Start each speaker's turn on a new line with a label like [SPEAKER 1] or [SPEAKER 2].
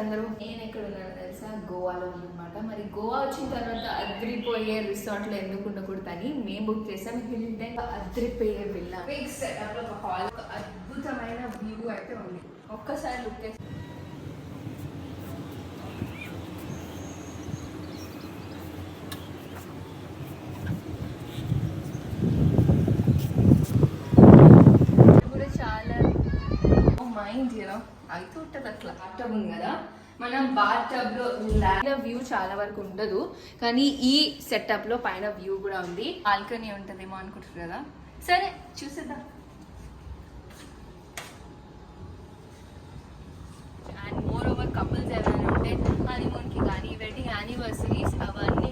[SPEAKER 1] అందరూ. నేను ఎక్కడ ఉన్నాను తెలుసా? గోవాలో అనమాట. మరి గోవా వచ్చిన తర్వాత అద్రిపోయే రిసార్ట్లో ఎందుకు ఉండకూడదని మేము బుక్ చేసాం. హిల్టన్ అద్రిపోయే విల్లా, బిగ్ సెటప్, ఒక హాల్, ఒక అద్భుతమైన వ్యూ అయితే ఉంది. ఒక్కసారి లుక్ చేసి కూడా చాలా మైండ్ అయితే ఉంటుంది. అట్లా బాత్ ఉంది కదా, మనం బాత్ టబ్ లో వ్యూ చాలా వరకు ఉండదు, కానీ ఈ సెటప్ లో పైన వ్యూ కూడా ఉంది. బాల్కనీ ఉంటుందేమో అనుకుంటారు కదా, సరే చూసేద్దాం. అండ్ మోర్ ఓవర్ కపుల్స్ ఎవరైనా ఉంటే హనీమూన్కి కానీ వెడ్డింగ్ యానివర్సరీస్ అవన్నీ